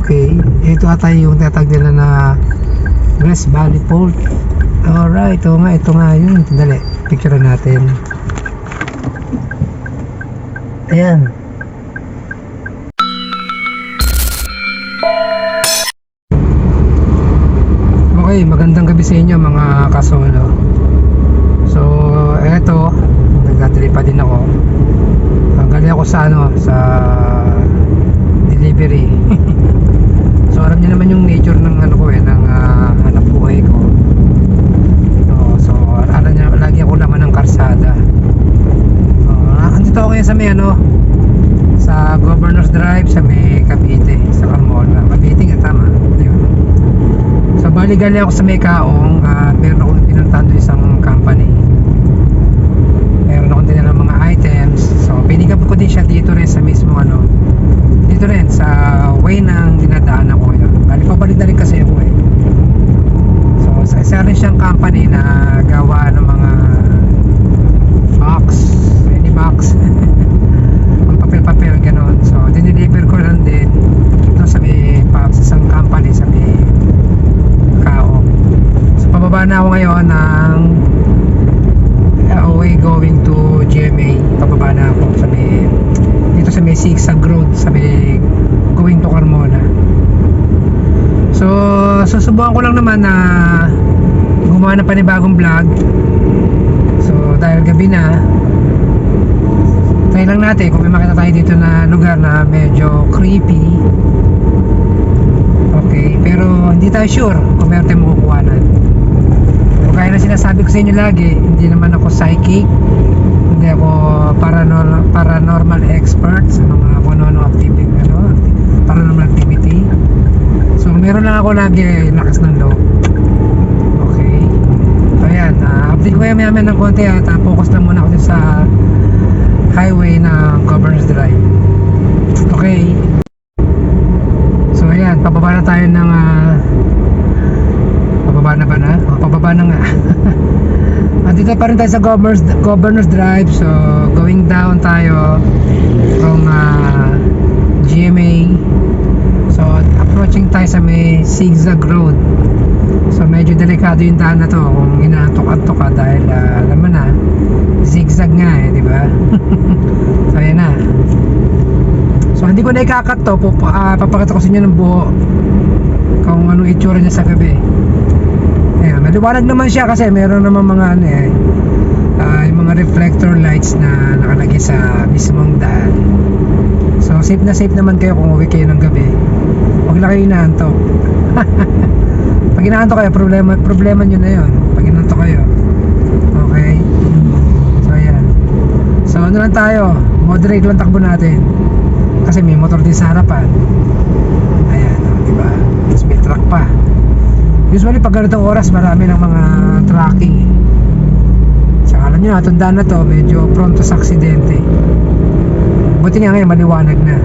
Okay, ito ata yung tatag nila na West Valley Port. Alright, ito nga yun. Dali, picture natin. Ayan. Okay, magandang gabi sa inyo mga kasolo. So, eto, nagdadali pa din ako. Galing ako sa sa delivery. So, alam niyo naman yung nature ng ng hanap buhay ko. So, alam niyo, lagi ako naman ng karsada. Andito ako ngayon sa may sa Governor's Drive sa may Cavite, sa Carmona. Cavite nga, tama. Ayun. So, bali galing ako sa may Kaong at meron akong pinuntahan doon isang company. Meron akong din ng mga items. So, pinikap ko din siya dito rin sa mismo dito rin sa way ng dinadaanan ko ngayon. Bali, pabalik na rin kasi ako eh. So, sa isa rin siyang company na gawa ng mga box, any box. Ang papel-papel, gano'n. So, dinideliver ko lang din ito sa may isang company sa may Kaong. So, pababa na ako ngayon ng way going to GMA. Pababa na ako sa may dito sa may Zigzag Road sa may going to Carmona. So, susubukan ko lang naman na gumawa ng panibagong vlog. So, dahil gabi na, try lang natin kung may makita tayo dito na lugar na medyo creepy. Okay, pero hindi tayo sure kung meron tayong makukuhanan. So, kaya na sinasabi ko sa inyo lagi, hindi naman ako psychic, hindi ako paranormal expert sa mga activity, paranormal activity. So, meron lang ako lagi lakas ng loob. Okay, so ayan, update ko maya ng konti at focus lang muna ako sa highway ng Governor's Drive. Okay, so ayan, pababa na tayo ng pababa na ba na? Pababa na nga. Dito pa rin tayo sa Governor's Drive. So, going down tayo from GMA. So, approaching tayo sa may Zigzag Road. So, medyo delikado yung daan na to kung inaantok-antok ka dahil alam mo na, zigzag nga eh, di ba? So, ayan na. So, hindi ko na ikakat to. Papakita ko sa inyo ng buo kung anong itsura niya sa gabi. Ayan, maliwanag naman siya kasi meron naman mga yung mga reflector lights na nakalagay sa mismong daan. So, safe na safe naman kayo kung uwi kayo ng gabi. Huwag lang kayo inaantok. Pag inaantok kayo, problema nyo na yun. Pag inaantok kayo. Okay? So, ayan. So, ano lang tayo? Moderate lang takbo natin. Kasi may motor din sa harapan. Ayan, diba? Tapos may truck pa. Usually pag ganitong oras marami ng mga tracking. Saka alam nyo, itong daan na to medyo pronto sa aksidente. Buti nga ngayon maliwanag na,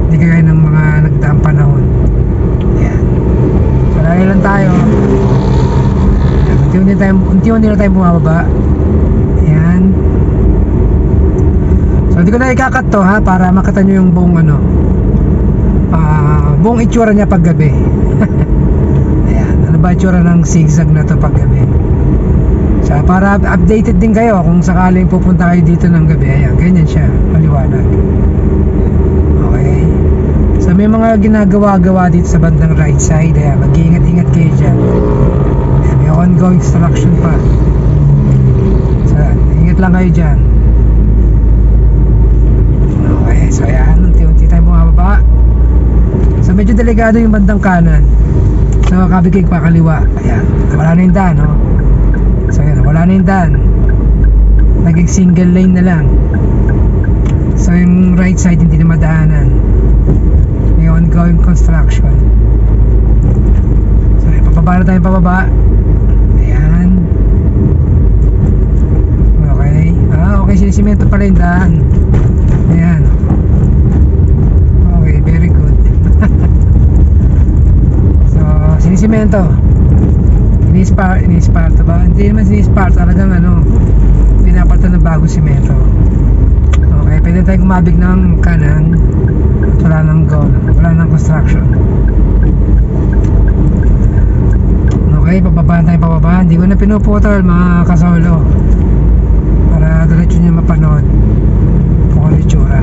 hindi kagaya ng mga nagdaang panahon. Ayan, so lagi lang tayo. Unti-unti na tayo bumababa. Ayan. So hindi ko na ikakat to para makita nyo yung buong buong itsura niya pag gabi. Ano ba itsura ng zigzag na to pag gabi? So, para updated din kayo kung sakaling pupunta kayo dito ng gabi. Ayan, ganyan siya, maliwanag. Okay. So, may mga ginagawa-gawa dito sa bandang right side. Ayan, mag-iingat-ingat kayo dyan. Ayan, may ongoing construction pa. So, ingat lang kayo dyan. Okay, so ayan, unti-unti tayo bumababa. So, medyo delikado yung bandang kanan. So, kabigig pa kaliwa. Ayan, wala na yung daan, So, ayan, wala na yung daan. Naging single lane na lang. So, yung right side hindi na madaanan. May ongoing construction. So, ayan, pababa na tayo, pababa. Ayan. Okay. Okay, sinisimento pala yung daan. Ayan. Okay, very good. Sinisimento. Ini-sparta ba? Hindi naman sini-sparta. Talagang pinapalitan ng bagong simento. Okay, pwede tayong kumabig ng kanan. Wala nang construction. Okay, pababa tayo pababa. Hindi ko na pinuputol mga kasolo para diretso nyo mapanood kung ano yung tsura.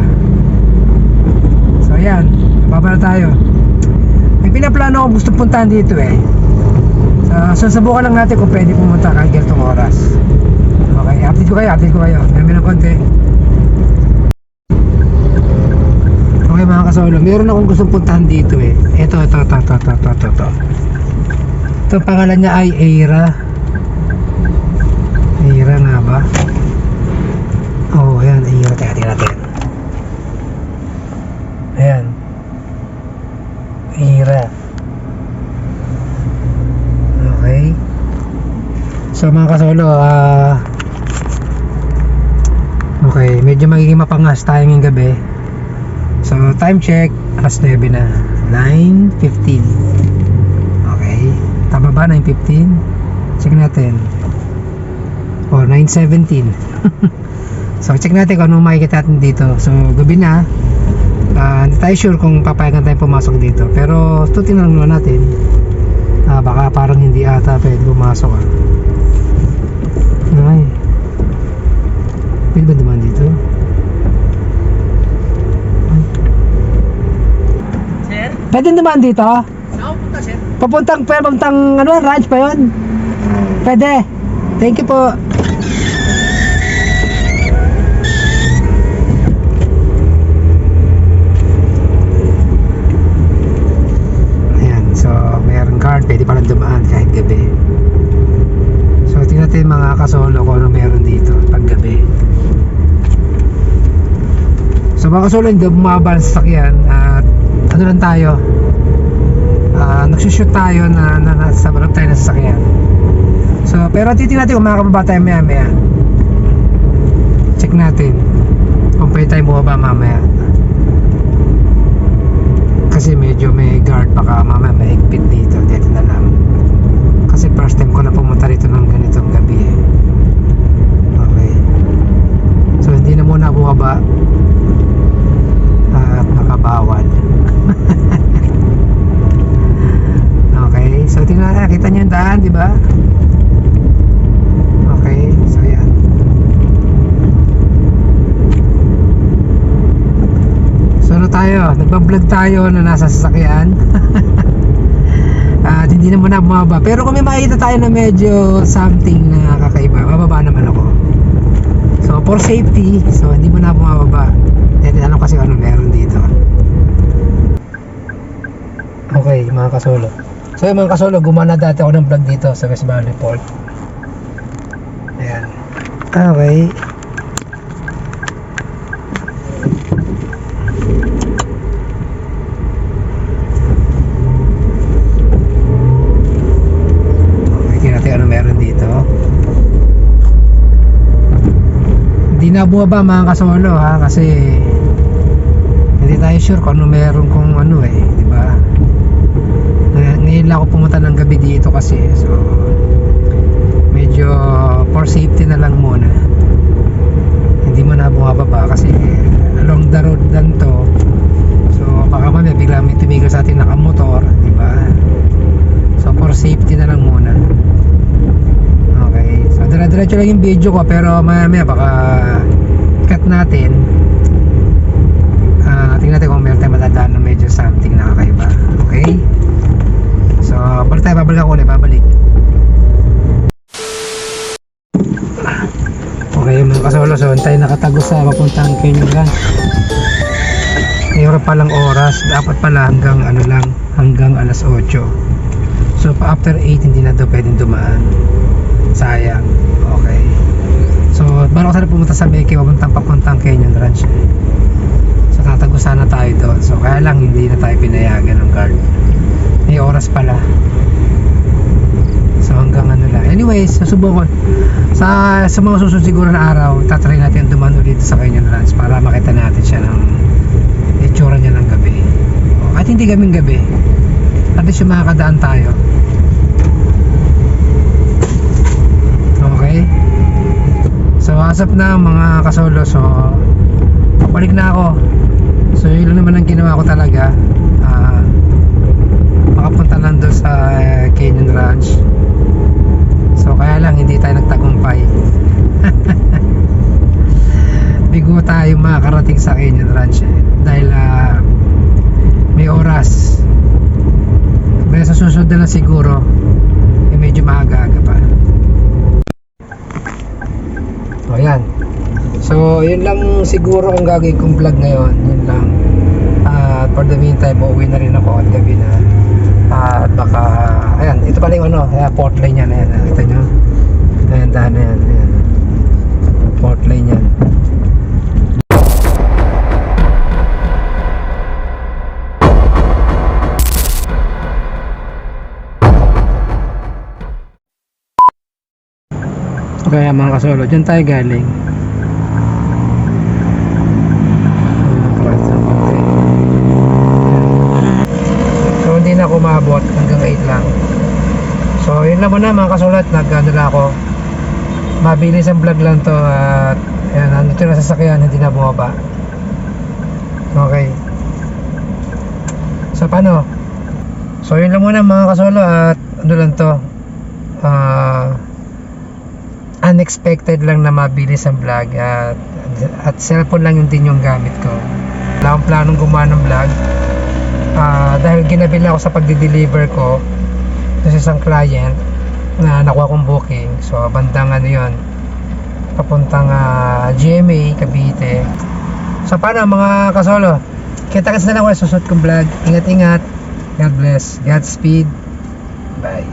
So ayan, baba na tayo. May pinaplano akong gusto puntahan dito eh. Susubukan lang natin kung pwede pumunta kahit ganitong oras. Okay, update ko kayo. May ng konti. Okay mga kasolo, meron akong gustong puntahan dito eh. Ito. Ito pangalan niya ay Aira. Aira nga ba? Oh, ayan, Aira. Tingnan natin. Ayan. Aira. Okay. So mga kasolo, okay, medyo magiging mapangas tayo ngayong gabi. So time check, alas 9 na, 9:15. Okay, tama ba 9:15? Check natin. Oh, 9:17. So check natin kung anong makikita natin dito. So gabi na. Hindi tayo sure kung papayagan tayo pumasok dito, pero tutingnan lang muna natin. Baka parang hindi ata pwede pumasok Ay, pwede ba dumaan dito? Sir? Pwede dumaan dito? Saan punta, sir? Papuntang ano, ranch pa yun? Pwede. Thank you po. Ayan, so mayroong guard, pwede palang dumaan kahit gabi. So tingnan natin mga kasolo kung ano meron dito pag gabi. So mga kasolo, hindi bumaba ang sasakyan at ano lang tayo, nagsushoot tayo na nasa barang tayo ng sasakyan. So pero titingnan natin kung makakababa tayo maya. Check natin kung pwede tayo bumaba mamaya, kasi medyo may guard, baka mamaya may higpit dito. Dito na lang, kasi first time ko na pumunta rito ng ganitong gabi eh. Okay, so hindi na muna bumaba at nakabawal. Okay, so tingnan na, kita nyo yung daan, di ba? Okay, so yan. So ano tayo, nagbablog tayo na nasa sasakyan. At hindi na muna bumaba, pero kung may makikita tayo na medyo something na kakaiba, bababa naman ako. So for safety, so hindi mo na bumababa. Hindi alam kasi ano meron dito. Okay mga kasolo, so yung mga kasolo, gumana dati ako ng vlog dito sa West Valley Port. Ayan. Okay. Ano meron dito. Hindi na bumaba mga kasolo kasi hindi tayo sure kung ano meron kung ano di ba? Ngayon lang ako pumunta ng gabi dito kasi, so medyo for safety na lang muna. Hindi mo na bumababa kasi along the road lang to. So baka mamaya bigla may tumigil sa atin nakamotor, di ba? So for safety na lang muna. Okay, so dire-diretso lang yung video ko, pero maya baka cut natin. Tingnan natin kung meron tayo matandaan na medyo something na kakaiba. Okay, so babalik ako ulit, okay mga kasolo, so tayo nakatago sa papuntang Canyon Ranch. Mayroon palang oras, dapat pala hanggang alas 8. So pa after 8 hindi na daw pwedeng dumaan, sayang. Okay, so bago ko sana pumunta sa Meke, papuntang Canyon Ranch. So tatago sana tayo doon, so kaya lang hindi na tayo pinayagan ng guard. May oras pala, so hanggang ano lang. Anyways, susubukan sa mga susunod siguro na araw, tatry natin dumaan ulit sa Canyon Ranch para makita natin siya ng itsura niya ng gabi. At hindi kaming gabi, at least yung makakadaan tayo. Okay, so asap na mga kasolo, so pabalik na ako. So yun lang naman ang ginawa ko talaga. makakarating sa Canyon Ranch dahil may oras. May sa susunod na lang siguro medyo maaga-aga pa. O yan. So yun lang siguro ang gagawin kong vlog ngayon. Yun lang. At for the meantime, uuwi na rin ako at gabi na. At baka, ayan, ito pala yung port lane yan. Ayan, nakita nyo? Ayan, daan na yan. Ayan. Port lane yan. Kaya mga kasolo, dyan tayo galing. So hindi na ako maabot, hanggang 8 lang. So yun lang muna mga kasulat, nag-ano ako. Mabilis ang vlog lang to at ayan, nandito na sasakyan, hindi na bumaba. Okay. So paano? So yun lang muna mga kasolo at ano lang to. Unexpected lang na mabilis ang vlog at cellphone lang yun din yung gamit ko. Wala akong planong gumawa ng vlog dahil ginabi na ako sa pagde-deliver ko sa isang client na nakuha kong booking. So bandang ano yun, papuntang GMA, Cavite. So paano mga kasolo, kita-kits na lang ako sa susunod kong vlog. Ingat-ingat, God bless, Godspeed, bye.